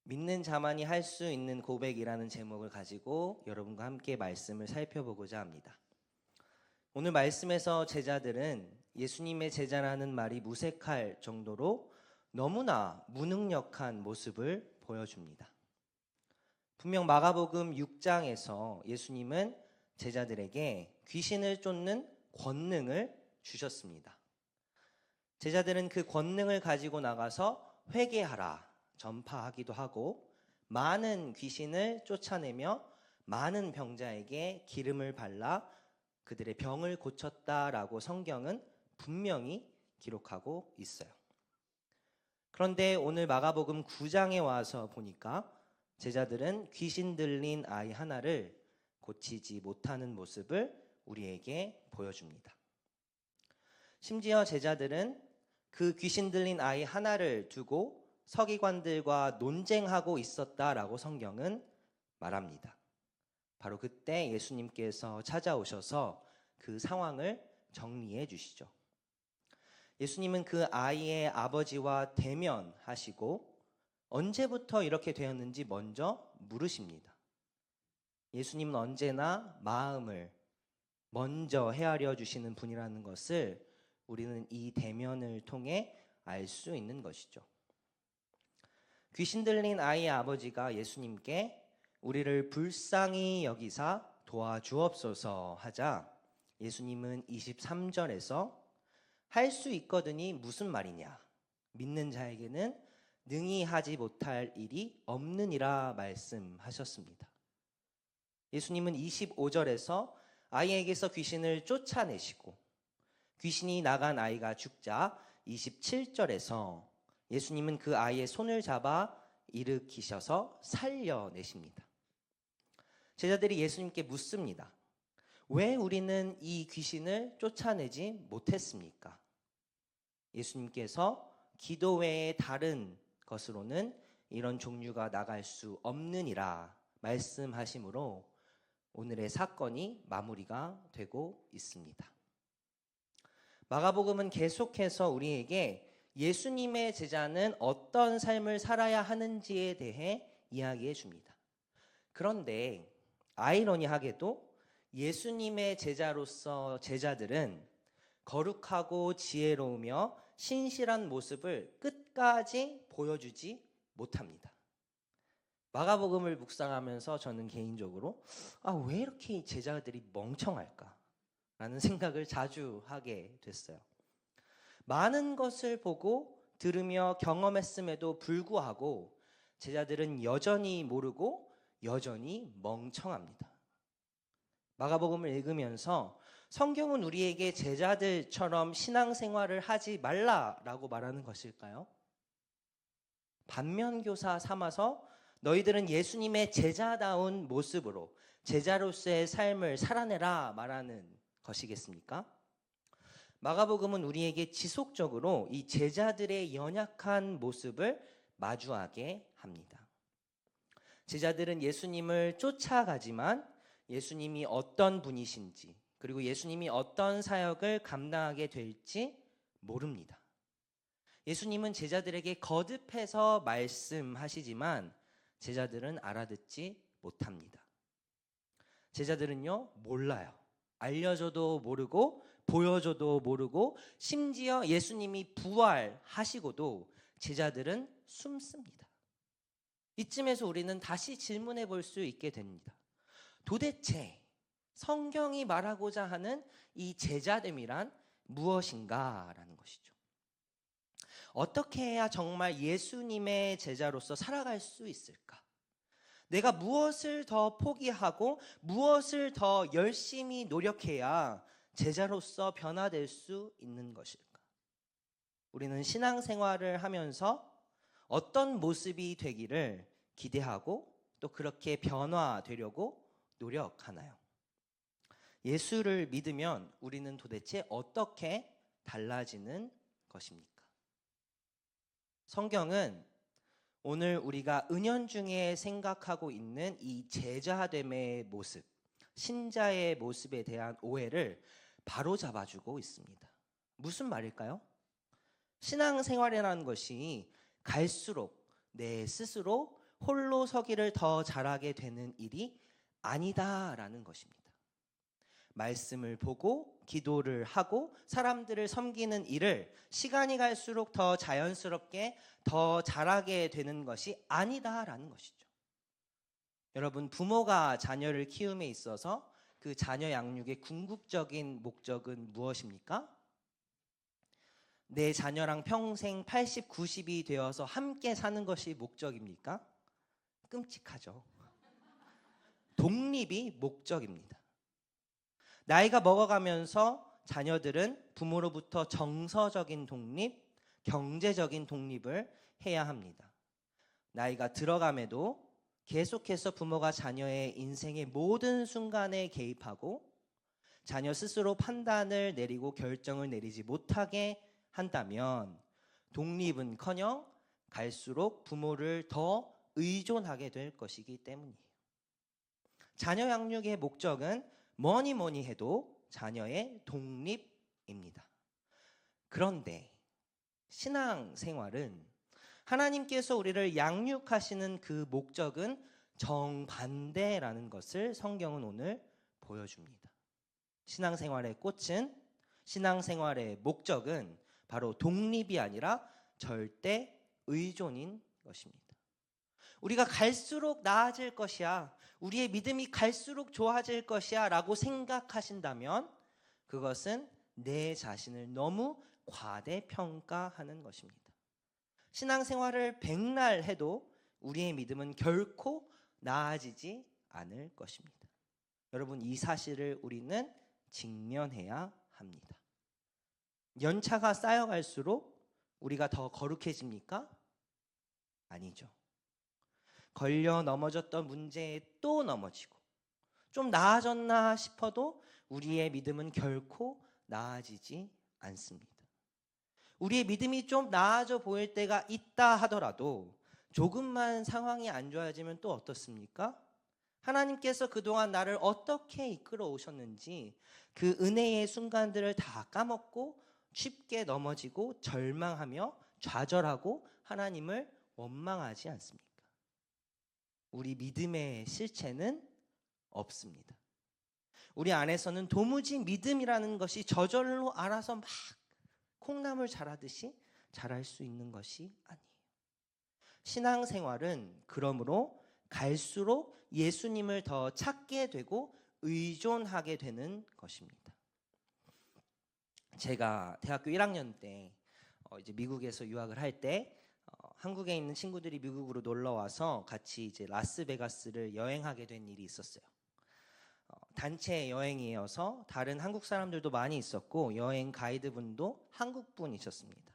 믿는 자만이 할 수 있는 고백이라는 제목을 가지고 여러분과 함께 말씀을 살펴보고자 합니다. 오늘 말씀에서 제자들은 예수님의 제자라는 말이 무색할 정도로 너무나 무능력한 모습을 보여줍니다. 분명 마가복음 6장에서 예수님은 제자들에게 귀신을 쫓는 권능을 주셨습니다. 제자들은 그 권능을 가지고 나가서 회개하라 전파하기도 하고 많은 귀신을 쫓아내며 많은 병자에게 기름을 발라 그들의 병을 고쳤다라고 성경은 분명히 기록하고 있어요. 그런데 오늘 마가복음 9장에 와서 보니까 제자들은 귀신 들린 아이 하나를 고치지 못하는 모습을 우리에게 보여줍니다. 심지어 제자들은 그 귀신 들린 아이 하나를 두고 서기관들과 논쟁하고 있었다라고 성경은 말합니다. 바로 그때 예수님께서 찾아오셔서 그 상황을 정리해 주시죠. 예수님은 그 아이의 아버지와 대면하시고 언제부터 이렇게 되었는지 먼저 물으십니다. 예수님은 언제나 마음을 먼저 헤아려 주시는 분이라는 것을 우리는 이 대면을 통해 알 수 있는 것이죠. 귀신 들린 아이의 아버지가 예수님께 우리를 불쌍히 여기사 도와주옵소서 하자 예수님은 23절에서 할 수 있거든이 무슨 말이냐? 믿는 자에게는 능히 하지 못할 일이 없느니라 말씀하셨습니다. 예수님은 25절에서 아이에게서 귀신을 쫓아내시고 귀신이 나간 아이가 죽자 27절에서 예수님은 그 아이의 손을 잡아 일으키셔서 살려내십니다. 제자들이 예수님께 묻습니다. 왜 우리는 이 귀신을 쫓아내지 못했습니까? 예수님께서 기도 외에 다른 것으로는 이런 종류가 나갈 수 없느니라 말씀하심으로 오늘의 사건이 마무리가 되고 있습니다. 마가복음은 계속해서 우리에게 예수님의 제자는 어떤 삶을 살아야 하는지에 대해 이야기해 줍니다. 그런데 아이러니하게도 예수님의 제자로서 제자들은 거룩하고 지혜로우며 신실한 모습을 끝까지 보여주지 못합니다. 마가복음을 묵상하면서 저는 개인적으로 왜 이렇게 제자들이 멍청할까? 라는 생각을 자주 하게 됐어요. 많은 것을 보고 들으며 경험했음에도 불구하고 제자들은 여전히 모르고 여전히 멍청합니다. 마가복음을 읽으면서 성경은 우리에게 제자들처럼 신앙생활을 하지 말라라고 말하는 것일까요? 반면교사 삼아서 너희들은 예수님의 제자다운 모습으로 제자로서의 삶을 살아내라 말하는 것이겠습니까? 마가복음은 우리에게 지속적으로 이 제자들의 연약한 모습을 마주하게 합니다. 제자들은 예수님을 쫓아가지만 예수님이 어떤 분이신지 그리고 예수님이 어떤 사역을 감당하게 될지 모릅니다. 예수님은 제자들에게 거듭해서 말씀하시지만 제자들은 알아듣지 못합니다. 제자들은요, 몰라요. 알려줘도 모르고 보여줘도 모르고 심지어 예수님이 부활하시고도 제자들은 숨습니다. 이쯤에서 우리는 다시 질문해 볼 수 있게 됩니다. 도대체 성경이 말하고자 하는 이 제자됨이란 무엇인가? 라는 것이죠. 어떻게 해야 정말 예수님의 제자로서 살아갈 수 있을까? 내가 무엇을 더 포기하고 무엇을 더 열심히 노력해야 제자로서 변화될 수 있는 것일까? 우리는 신앙생활을 하면서 어떤 모습이 되기를 기대하고 또 그렇게 변화되려고 노력하나요? 예수를 믿으면 우리는 도대체 어떻게 달라지는 것입니까? 성경은 오늘 우리가 은연중에 생각하고 있는 이 제자됨의 모습, 신자의 모습에 대한 오해를 바로잡아주고 있습니다. 무슨 말일까요? 신앙생활이라는 것이 갈수록 내 스스로 홀로 서기를 더 잘하게 되는 일이 아니다라는 것입니다. 말씀을 보고 기도를 하고 사람들을 섬기는 일을 시간이 갈수록 더 자연스럽게 더 잘하게 되는 것이 아니다라는 것이죠. 여러분, 부모가 자녀를 키움에 있어서 그 자녀 양육의 궁극적인 목적은 무엇입니까? 내 자녀랑 평생 80, 90이 되어서 함께 사는 것이 목적입니까? 끔찍하죠. 독립이 목적입니다. 나이가 먹어가면서 자녀들은 부모로부터 정서적인 독립, 경제적인 독립을 해야 합니다. 나이가 들어감에도 계속해서 부모가 자녀의 인생의 모든 순간에 개입하고 자녀 스스로 판단을 내리고 결정을 내리지 못하게 한다면 독립은커녕 갈수록 부모를 더 의존하게 될 것이기 때문이에요. 자녀 양육의 목적은 뭐니 해도 자녀의 독립입니다. 그런데 신앙생활은 하나님께서 우리를 양육하시는 그 목적은 정반대라는 것을 성경은 오늘 보여줍니다. 신앙생활의 꽃은, 신앙생활의 목적은 바로 독립이 아니라 절대 의존인 것입니다. 우리가 갈수록 나아질 것이야, 우리의 믿음이 갈수록 좋아질 것이야 라고 생각하신다면 그것은 내 자신을 너무 과대평가하는 것입니다. 신앙생활을 백날 해도 우리의 믿음은 결코 나아지지 않을 것입니다. 여러분, 이 사실을 우리는 직면해야 합니다. 연차가 쌓여갈수록 우리가 더 거룩해집니까? 아니죠. 걸려 넘어졌던 문제에 또 넘어지고 좀 나아졌나 싶어도 우리의 믿음은 결코 나아지지 않습니다. 우리의 믿음이 좀 나아져 보일 때가 있다 하더라도 조금만 상황이 안 좋아지면 또 어떻습니까? 하나님께서 그동안 나를 어떻게 이끌어 오셨는지 그 은혜의 순간들을 다 까먹고 쉽게 넘어지고 절망하며 좌절하고 하나님을 원망하지 않습니까? 우리 믿음의 실체는 없습니다. 우리 안에서는 도무지 믿음이라는 것이 저절로 알아서 막 콩나물 자라듯이 자랄 수 있는 것이 아니에요. 신앙생활은 그러므로 갈수록 예수님을 더 찾게 되고 의존하게 되는 것입니다. 제가 대학교 1학년 때 이제 미국에서 유학을 할 때 한국에 있는 친구들이 미국으로 놀러 와서 같이 이제 라스베가스를 여행하게 된 일이 있었어요. 단체 여행이어서 다른 한국 사람들도 많이 있었고 여행 가이드분도 한국분이셨습니다.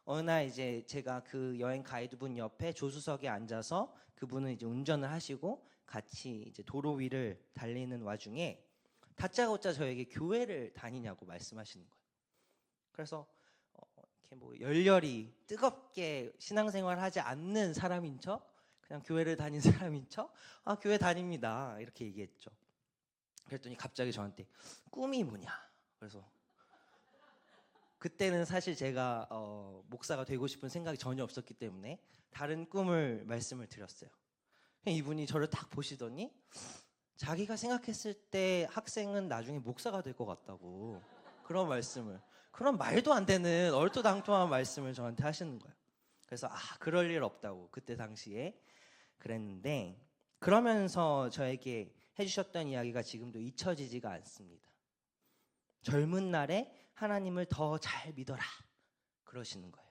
어느 날 이제 제가 그 여행 가이드분 옆에 조수석에 앉아서 그분은 이제 운전을 하시고 같이 이제 도로 위를 달리는 와중에 다짜고짜 저에게 교회를 다니냐고 말씀하시는 거예요. 그래서 이렇게 뭐 열렬히 뜨겁게 신앙생활 하지 않는 사람인 척, 그냥 교회를 다닌 사람인 척, 아 교회 다닙니다 이렇게 얘기했죠. 그랬더니 갑자기 저한테 꿈이 뭐냐? 그래서 그때는 사실 제가 목사가 되고 싶은 생각이 전혀 없었기 때문에 다른 꿈을 말씀을 드렸어요. 이분이 저를 딱 보시더니 자기가 생각했을 때 학생은 나중에 목사가 될 것 같다고 그런 말씀을, 그런 말도 안 되는 얼토당토한 말씀을 저한테 하시는 거예요. 그래서 그럴 일 없다고 그때 당시에 그랬는데, 그러면서 저에게 해주셨던 이야기가 지금도 잊혀지지가 않습니다. 젊은 날에 하나님을 더 잘 믿어라 그러시는 거예요.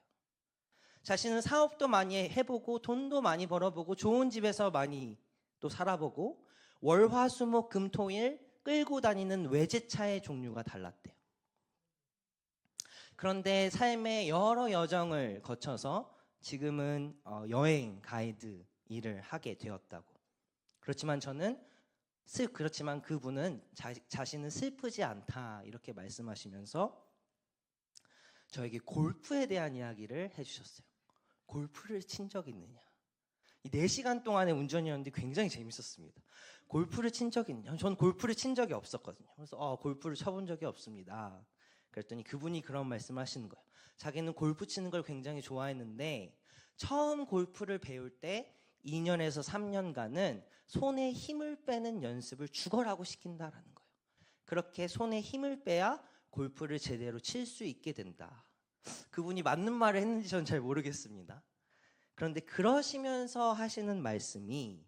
자신은 사업도 많이 해보고 돈도 많이 벌어보고 좋은 집에서 많이 또 살아보고 월화수목 금토일 끌고 다니는 외제차의 종류가 달랐대요. 그런데 삶의 여러 여정을 거쳐서 지금은 여행 가이드 일을 하게 되었다고. 그렇지만 그분은 자신은 슬프지 않다 이렇게 말씀하시면서 저에게 골프에 대한 이야기를 해주셨어요. 골프를 친 적이 있느냐? 이 4시간 동안의 운전이었는데 굉장히 재밌었습니다. 골프를 친 적이 있느냐? 전 골프를 친 적이 없었거든요. 그래서 골프를 쳐본 적이 없습니다. 그랬더니 그분이 그런 말씀하시는 거예요. 자기는 골프 치는 걸 굉장히 좋아했는데 처음 골프를 배울 때 2년에서 3년간은 손에 힘을 빼는 연습을 죽어라고 시킨다라는 거예요. 그렇게 손에 힘을 빼야 골프를 제대로 칠 수 있게 된다. 그분이 맞는 말을 했는지 저는 잘 모르겠습니다. 그런데 그러시면서 하시는 말씀이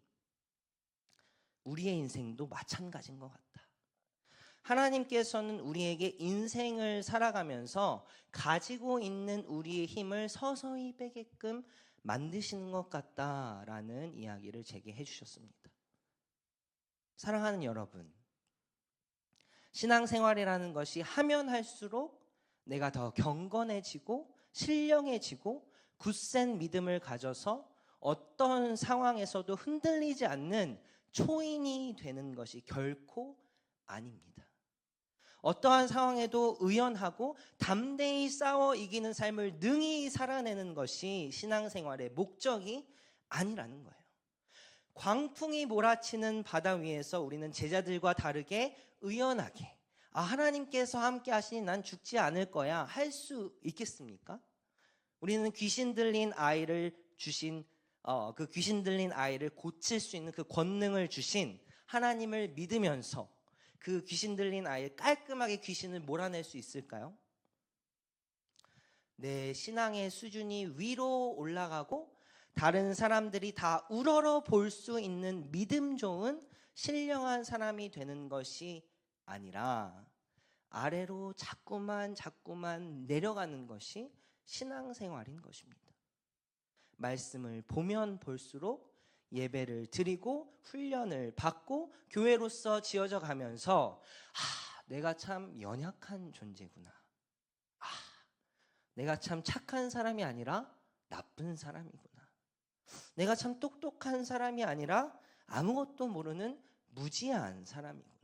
우리의 인생도 마찬가지인 것 같다. 하나님께서는 우리에게 인생을 살아가면서 가지고 있는 우리의 힘을 서서히 빼게끔 만드시는 것 같다라는 이야기를 제게 해주셨습니다. 사랑하는 여러분, 신앙생활이라는 것이 하면 할수록 내가 더 경건해지고 신령해지고 굳센 믿음을 가져서 어떤 상황에서도 흔들리지 않는 초인이 되는 것이 결코 아닙니다. 어떠한 상황에도 의연하고 담대히 싸워 이기는 삶을 능히 살아내는 것이 신앙생활의 목적이 아니라는 거예요. 광풍이 몰아치는 바다 위에서 우리는 제자들과 다르게 의연하게 하나님께서 함께 하시니 난 죽지 않을 거야 할 수 있겠습니까? 우리는 귀신 들린 아이를 주신 그 귀신 들린 아이를 고칠 수 있는 그 권능을 주신 하나님을 믿으면서 그 귀신 들린 아이를 깔끔하게 귀신을 몰아낼 수 있을까요? 내 신앙의 수준이 위로 올라가고 다른 사람들이 다 우러러 볼 수 있는 믿음 좋은 신령한 사람이 되는 것이 아니라 아래로 자꾸만 내려가는 것이 신앙생활인 것입니다. 말씀을 보면 볼수록 예배를 드리고 훈련을 받고 교회로서 지어져 가면서 내가 참 연약한 존재구나. 내가 참 착한 사람이 아니라 나쁜 사람이구나. 내가 참 똑똑한 사람이 아니라 아무것도 모르는 무지한 사람이구나.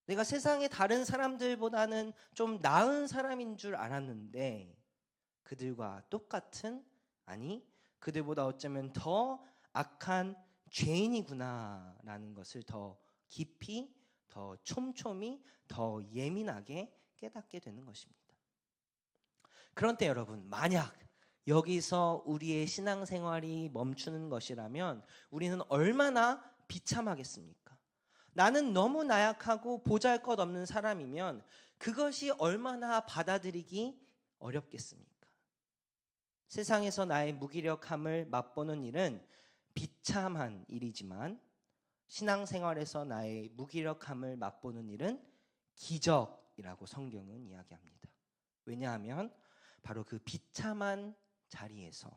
내가 세상의 다른 사람들보다는 좀 나은 사람인 줄 알았는데 그들과 똑같은, 아니 그들보다 어쩌면 더 악한 죄인이구나라는 것을 더 깊이, 더 촘촘히, 더 예민하게 깨닫게 되는 것입니다. 그런데 여러분, 만약 여기서 우리의 신앙생활이 멈추는 것이라면 우리는 얼마나 비참하겠습니까? 나는 너무 나약하고 보잘것없는 사람이면 그것이 얼마나 받아들이기 어렵겠습니까? 세상에서 나의 무기력함을 맛보는 일은 비참한 일이지만 신앙생활에서 나의 무기력함을 맛보는 일은 기적이라고 성경은 이야기합니다. 왜냐하면 바로 그 비참한 자리에서,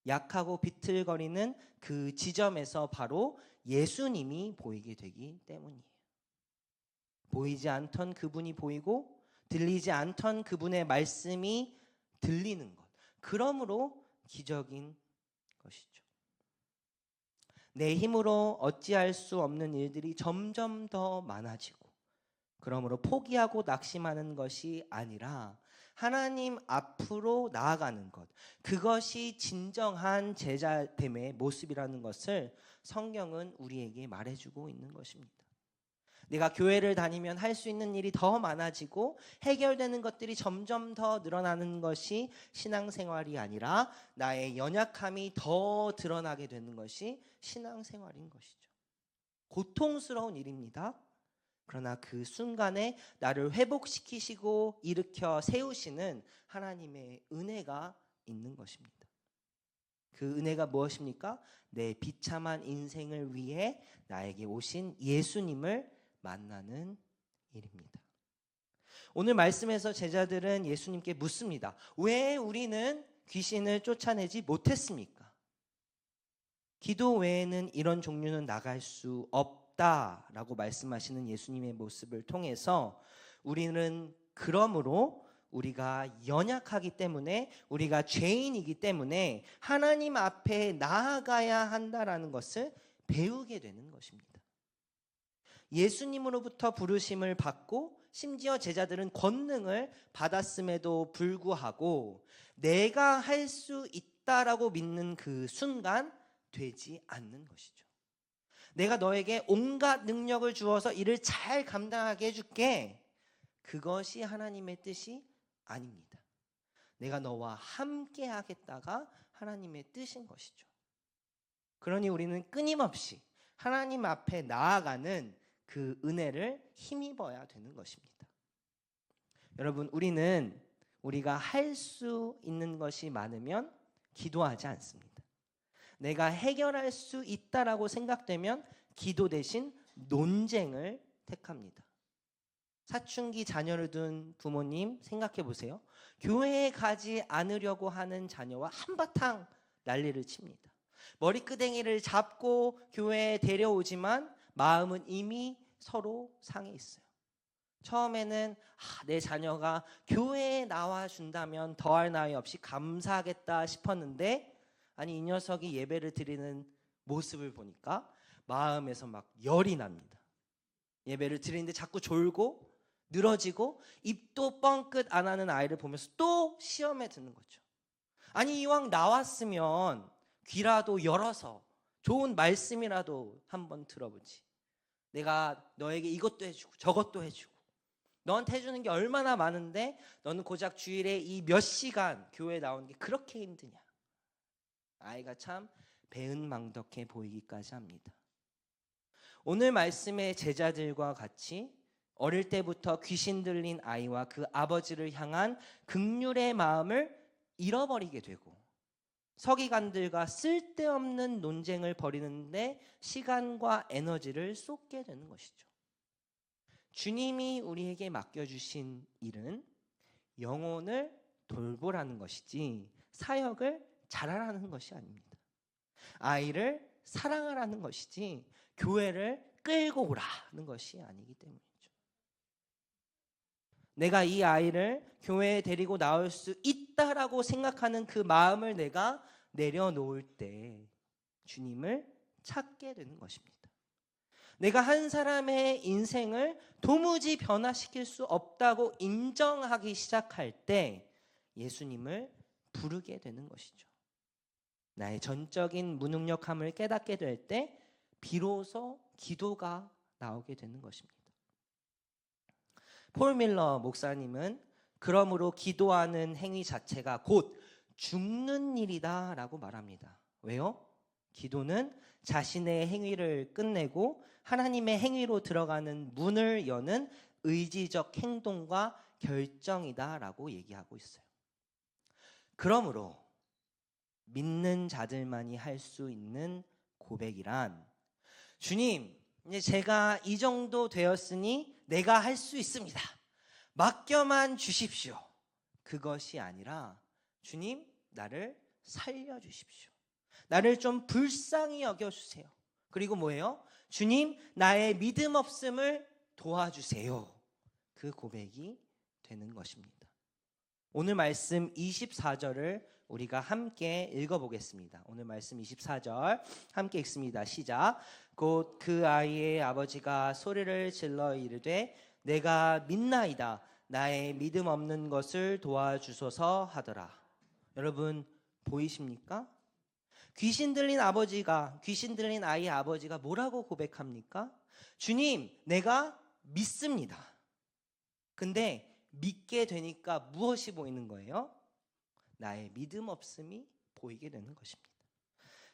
약하고 비틀거리는 그 지점에서 바로 예수님이 보이게 되기 때문이에요. 보이지 않던 그분이 보이고 들리지 않던 그분의 말씀이 들리는 것, 그러므로 기적인 것이죠. 내 힘으로 어찌할 수 없는 일들이 점점 더 많아지고, 그러므로 포기하고 낙심하는 것이 아니라 하나님 앞으로 나아가는 것, 그것이 진정한 제자됨의 모습이라는 것을 성경은 우리에게 말해주고 있는 것입니다. 내가 교회를 다니면 할 수 있는 일이 더 많아지고 해결되는 것들이 점점 더 늘어나는 것이 신앙생활이 아니라 나의 연약함이 더 드러나게 되는 것이 신앙생활인 것이죠. 고통스러운 일입니다. 그러나 그 순간에 나를 회복시키시고 일으켜 세우시는 하나님의 은혜가 있는 것입니다. 그 은혜가 무엇입니까? 내 비참한 인생을 위해 나에게 오신 예수님을 만나는 일입니다. 오늘 말씀에서 제자들은 예수님께 묻습니다. 왜 우리는 귀신을 쫓아내지 못했습니까? 기도 외에는 이런 종류는 나갈 수 없다라고 말씀하시는 예수님의 모습을 통해서 우리는 그러므로 우리가 연약하기 때문에, 우리가 죄인이기 때문에 하나님 앞에 나아가야 한다라는 것을 배우게 되는 것입니다. 예수님으로부터 부르심을 받고 심지어 제자들은 권능을 받았음에도 불구하고 내가 할 수 있다라고 믿는 그 순간 되지 않는 것이죠. 내가 너에게 온갖 능력을 주어서 일을 잘 감당하게 해줄게. 그것이 하나님의 뜻이 아닙니다. 내가 너와 함께 하겠다가 하나님의 뜻인 것이죠. 그러니 우리는 끊임없이 하나님 앞에 나아가는 그 은혜를 힘입어야 되는 것입니다. 여러분, 우리가 할 수 있는 것이 많으면 기도하지 않습니다. 내가 해결할 수 있다라고 생각되면 기도 대신 논쟁을 택합니다. 사춘기 자녀를 둔 부모님 생각해 보세요. 교회에 가지 않으려고 하는 자녀와 한바탕 난리를 칩니다. 머리끄댕이를 잡고 교회에 데려오지만 마음은 이미 서로 상해 있어요. 처음에는 내 자녀가 교회에 나와준다면 더할 나위 없이 감사하겠다 싶었는데, 아니 이 녀석이 예배를 드리는 모습을 보니까 마음에서 막 열이 납니다. 예배를 드리는데 자꾸 졸고 늘어지고 입도 뻥끗 안 하는 아이를 보면서 또 시험에 드는 거죠. 아니 이왕 나왔으면 귀라도 열어서 좋은 말씀이라도 한번 들어보지. 내가 너에게 이것도 해주고 저것도 해주고 너한테 해주는 게 얼마나 많은데 너는 고작 주일에 이 몇 시간 교회에 나오는 게 그렇게 힘드냐. 아이가 참 배은망덕해 보이기까지 합니다. 오늘 말씀의 제자들과 같이 어릴 때부터 귀신 들린 아이와 그 아버지를 향한 긍휼의 마음을 잃어버리게 되고 서기관들과 쓸데없는 논쟁을 벌이는데 시간과 에너지를 쏟게 되는 것이죠. 주님이 우리에게 맡겨주신 일은 영혼을 돌보라는 것이지 사역을 잘하라는 것이 아닙니다. 아이를 사랑하라는 것이지 교회를 끌고 오라는 것이 아니기 때문이죠. 내가 이 아이를 교회에 데리고 나올 수 있다라고 생각하는 그 마음을 내가 내려놓을 때 주님을 찾게 되는 것입니다. 내가 한 사람의 인생을 도무지 변화시킬 수 없다고 인정하기 시작할 때 예수님을 부르게 되는 것이죠. 나의 전적인 무능력함을 깨닫게 될 때 비로소 기도가 나오게 되는 것입니다. 폴 밀러 목사님은 그러므로 기도하는 행위 자체가 곧 죽는 일이다 라고 말합니다. 왜요? 기도는 자신의 행위를 끝내고 하나님의 행위로 들어가는 문을 여는 의지적 행동과 결정이다 라고 얘기하고 있어요. 그러므로 믿는 자들만이 할 수 있는 고백이란, 주님, 이제 제가 이 정도 되었으니 내가 할 수 있습니다. 맡겨만 주십시오. 그것이 아니라 주님, 나를 살려주십시오. 나를 좀 불쌍히 여겨주세요. 그리고 뭐예요? 주님, 나의 믿음 없음을 도와주세요. 그 고백이 되는 것입니다. 오늘 말씀 24절을 우리가 함께 읽어보겠습니다. 오늘 말씀 24절 함께 읽습니다. 시작. 곧 그 아이의 아버지가 소리를 질러 이르되 내가 믿나이다. 나의 믿음 없는 것을 도와주소서 하더라. 여러분 보이십니까? 귀신 들린 아이의 아버지가 뭐라고 고백합니까? 주님, 내가 믿습니다. 근데 믿게 되니까 무엇이 보이는 거예요? 나의 믿음 없음이 보이게 되는 것입니다.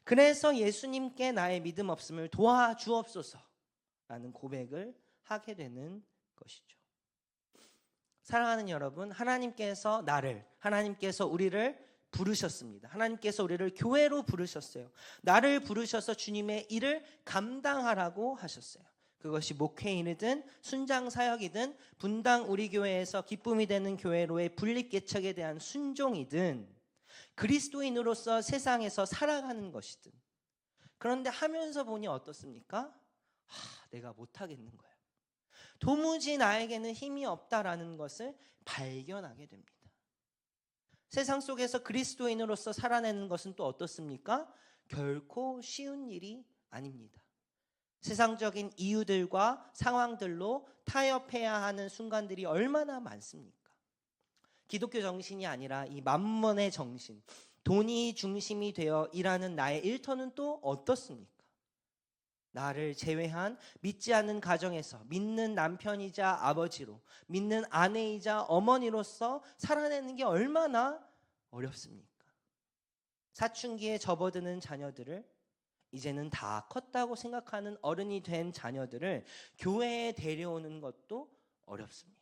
그래서 예수님께 나의 믿음 없음을 도와주옵소서라는 고백을 하게 되는 것이죠. 사랑하는 여러분, 하나님께서 우리를 부르셨습니다. 하나님께서 우리를 교회로 부르셨어요. 나를 부르셔서 주님의 일을 감당하라고 하셨어요. 그것이 목회인이든 순장사역이든 분당 우리 교회에서 기쁨이 되는 교회로의 분립개척에 대한 순종이든 그리스도인으로서 세상에서 살아가는 것이든, 그런데 하면서 보니 어떻습니까? 내가 못하겠는 거예요. 도무지 나에게는 힘이 없다라는 것을 발견하게 됩니다. 세상 속에서 그리스도인으로서 살아내는 것은 또 어떻습니까? 결코 쉬운 일이 아닙니다. 세상적인 이유들과 상황들로 타협해야 하는 순간들이 얼마나 많습니까? 기독교 정신이 아니라 이 만몬의 정신, 돈이 중심이 되어 일하는 나의 일터는 또 어떻습니까? 나를 제외한 믿지 않는 가정에서 믿는 남편이자 아버지로, 믿는 아내이자 어머니로서 살아내는 게 얼마나 어렵습니까? 사춘기에 접어드는 자녀들을 이제는 다 컸다고 생각하는 어른이 된 자녀들을 교회에 데려오는 것도 어렵습니다.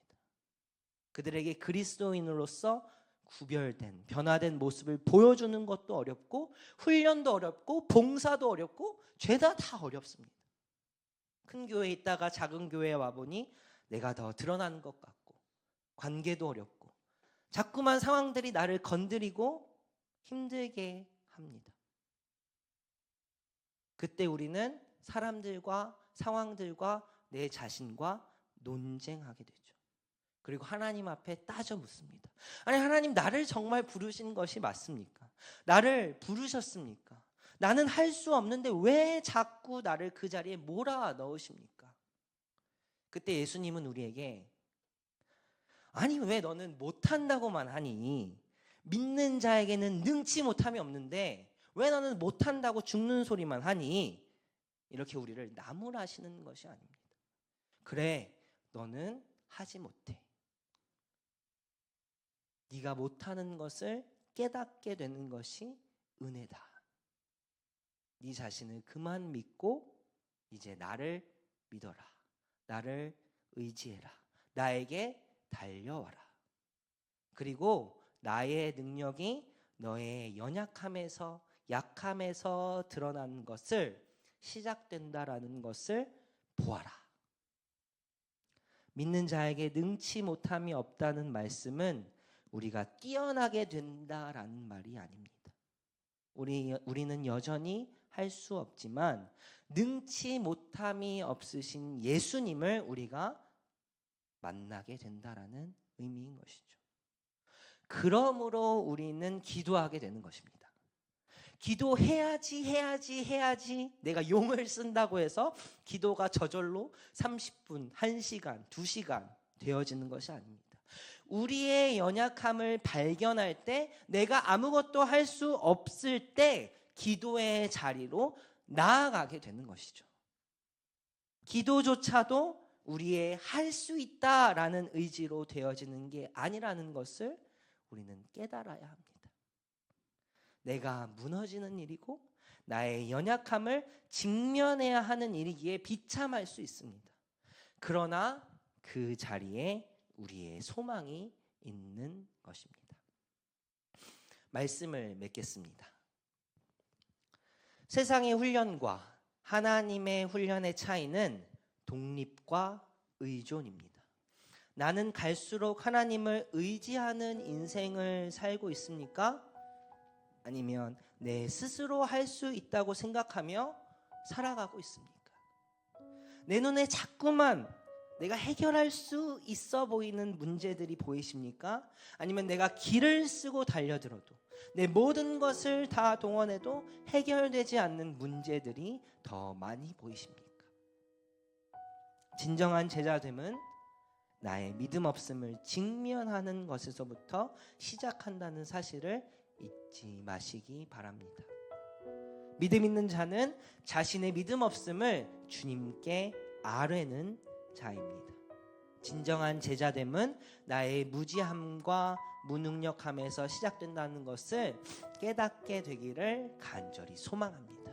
그들에게 그리스도인으로서 구별된, 변화된 모습을 보여주는 것도 어렵고, 훈련도 어렵고, 봉사도 어렵고, 죄다 다 어렵습니다. 큰 교회에 있다가 작은 교회에 와보니 내가 더 드러나는 것 같고, 관계도 어렵고, 자꾸만 상황들이 나를 건드리고 힘들게 합니다. 그때 우리는 사람들과 상황들과 내 자신과 논쟁하게 되죠. 그리고 하나님 앞에 따져 묻습니다. 아니, 하나님, 나를 정말 부르신 것이 맞습니까? 나를 부르셨습니까? 나는 할 수 없는데 왜 자꾸 나를 그 자리에 몰아 넣으십니까? 그때 예수님은 우리에게, 아니, 왜 너는 못한다고만 하니? 믿는 자에게는 능치 못함이 없는데 왜 너는 못한다고 죽는 소리만 하니? 이렇게 우리를 나무라시는 것이 아닙니다. 그래, 너는 하지 못해. 네가 못하는 것을 깨닫게 되는 것이 은혜다. 네 자신을 그만 믿고 이제 나를 믿어라. 나를 의지해라. 나에게 달려와라. 그리고 나의 능력이 너의 연약함에서, 약함에서 드러나는 것을 시작된다라는 것을 보아라. 믿는 자에게 능치 못함이 없다는 말씀은 우리가 뛰어나게 된다라는 말이 아닙니다. 우리는 여전히 할 수 없지만 능치 못함이 없으신 예수님을 우리가 만나게 된다라는 의미인 것이죠. 그러므로 우리는 기도하게 되는 것입니다. 기도해야지 내가 용을 쓴다고 해서 기도가 저절로 30분, 1시간, 2시간 되어지는 것이 아닙니다. 우리의 연약함을 발견할 때, 내가 아무것도 할 수 없을 때 기도의 자리로 나아가게 되는 것이죠. 기도조차도 우리의 할 수 있다라는 의지로 되어지는 게 아니라는 것을 우리는 깨달아야 합니다. 내가 무너지는 일이고 나의 연약함을 직면해야 하는 일이기에 비참할 수 있습니다. 그러나 그 자리에 우리의 소망이 있는 것입니다. 말씀을 맺겠습니다. 세상의 훈련과 하나님의 훈련의 차이는 독립과 의존입니다. 나는 갈수록 하나님을 의지하는 인생을 살고 있습니까? 아니면 내 스스로 할 수 있다고 생각하며 살아가고 있습니까? 내 눈에 자꾸만 내가 해결할 수 있어 보이는 문제들이 보이십니까? 아니면 내가 기를 쓰고 달려들어도, 내 모든 것을 다 동원해도 해결되지 않는 문제들이 더 많이 보이십니까? 진정한 제자됨은 나의 믿음 없음을 직면하는 것에서부터 시작한다는 사실을 잊지 마시기 바랍니다. 믿음 있는 자는 자신의 믿음 없음을 주님께 아뢰는 자입니다. 진정한 제자됨은 나의 무지함과 무능력함에서 시작된다는 것을 깨닫게 되기를 간절히 소망합니다.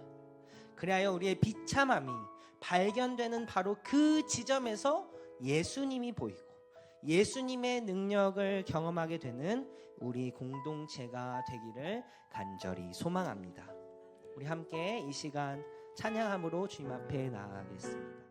그리하여 우리의 비참함이 발견되는 바로 그 지점에서 예수님이 보이고 예수님의 능력을 경험하게 되는 우리 공동체가 되기를 간절히 소망합니다. 우리 함께 이 시간 찬양함으로 주님 앞에 나아가겠습니다.